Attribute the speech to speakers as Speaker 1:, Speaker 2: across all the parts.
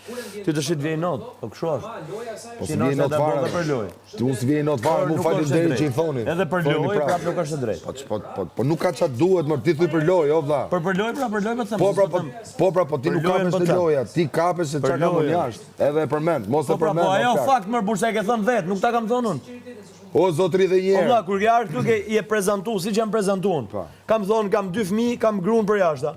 Speaker 1: Ti të shit vjej not, po kështu është.
Speaker 2: Po si vjej not fare.
Speaker 1: Për lojë.
Speaker 2: Ti unë si vjej not fare, mu falim deri që i thoni.
Speaker 1: Edhe për lojë, prap nuk është e drejtë.
Speaker 2: Po nuk ka çfarë duhet, më ti thuj për lojë, o vlla.
Speaker 1: Për lojë, për lojë më them.
Speaker 2: Po ti nuk kapesh në loja, ti kapesh se çka kam unë jashtë. Edhe e përmend, mos e përmend.
Speaker 1: Po ajo fakt më bursa e ke thënë vet, nuk ta kam thënë unë.
Speaker 2: O zotri dhe njerë.
Speaker 1: O vlla, kur ke ardhur këtu i e prezantuar, siç jam prezantuar. Kam thonë kam 2 fëmijë, kam gruan për jashtë.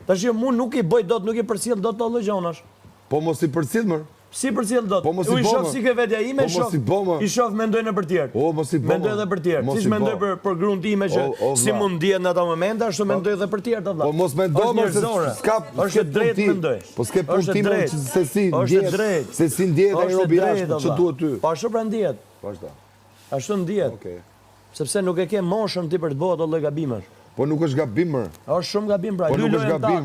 Speaker 1: Tash unë nuk i bëj dot, nuk i përcjell dot to lloj gjonash.
Speaker 2: Po mos i përcjell më.
Speaker 1: Si përcjell dot? U i shoh si ke vetja ime, i shoh mendoj në për tjerë.
Speaker 2: O mos i bë.
Speaker 1: Mendoj edhe për tjerë. Siç mendoj për gruan time që si mund ndihet në ato momente, ashtu mendoj edhe për tjerë valla.
Speaker 2: Po mos mendoj më se s'ka.
Speaker 1: Është drejt mendoj.
Speaker 2: Po s'ke punë time se si ndjehet. Se si ndjehet ai robi jashtë, ç'o duhet ty.
Speaker 1: Po ashtu pra ndjehet.
Speaker 2: Vazhdo.
Speaker 1: Ashtu ndjehet.
Speaker 2: Okej.
Speaker 1: Sepse nuk e ke moshën ti për të bëu ato lloj gabimesh.
Speaker 2: Po nuk është gabim më.
Speaker 1: Është shumë gabim pra.
Speaker 2: Po nuk është gabim.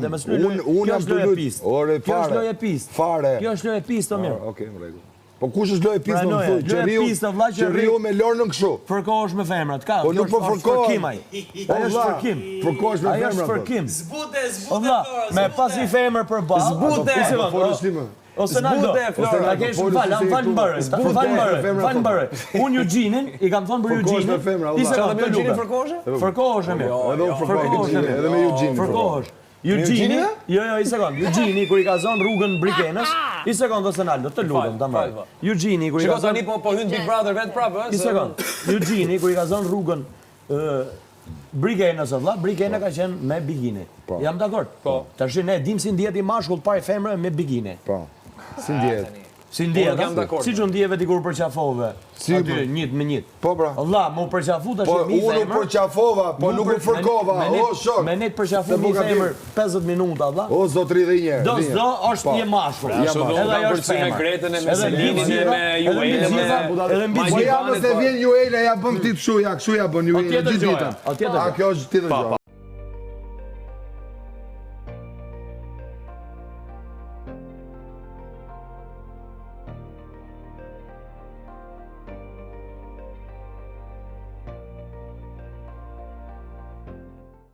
Speaker 2: Unë jam të lut. Ore fare.
Speaker 1: Kjo është lojë pist.
Speaker 2: Fare.
Speaker 1: Kjo është lojë pist, mirë.
Speaker 2: Okej, në rregull. Po kush është lojë pist më thuaj? Qeriu me lorën kështu.
Speaker 1: Fërkohesh me femrat. Ka.
Speaker 2: Po nuk po fërkohem.
Speaker 1: Ai është fërkim.
Speaker 2: Fërkohesh me femrat.
Speaker 1: Ai është fërkim.
Speaker 3: Zbute.
Speaker 1: Me pasi femër për ballë.
Speaker 3: Zbute.
Speaker 1: Ose Naldo, na kesh falë bërë. Unë Eugenin, i kam thonë për Eugenin, ti se kam Eugenin fërkoheshe? Fërkoheshe mirë.
Speaker 2: Edhe unë fërkoheshe, edhe me Eugenin.
Speaker 1: Fërkohesh. Eugeni, i sekond, Eugeni kur i ka zonë rrugën Brikenës, i sekond ose Naldo, të lutem, ta mbaj. Eugeni kur i ka
Speaker 3: zonë tani po hyn Big Brother vet prapë,
Speaker 1: i sekond. Eugeni kur i ka zonë rrugën Brikenës, valla, Brikena ka qenë me bikini. Jam dakord? Po. Tash ne dim si ndihet i mashkull pa femrë me bikini.
Speaker 2: Po. Si ndjehet?
Speaker 1: Si ndjehet? Si që ndjeve ti kur përqafove? Aty, njët me njët.
Speaker 2: Po pra.
Speaker 1: Allah, mu përqafu të
Speaker 2: shumë
Speaker 1: mi femër.
Speaker 2: Po unë përqafova, po nuk u fërkova, o shok.
Speaker 1: Me net përqafu mi femër 50 minuta, Allah.
Speaker 2: O zotri dhe njerë.
Speaker 1: Do, është je mashkull. Edhe ajo është femër.
Speaker 3: Edhe lidhje me Juele.
Speaker 1: Edhe mbi
Speaker 2: gjitha. Po jam se vjen Juele, ja bën këti të shuja, këshu ja bën Juele gjithë ditën. A kjo është tjetër gjë.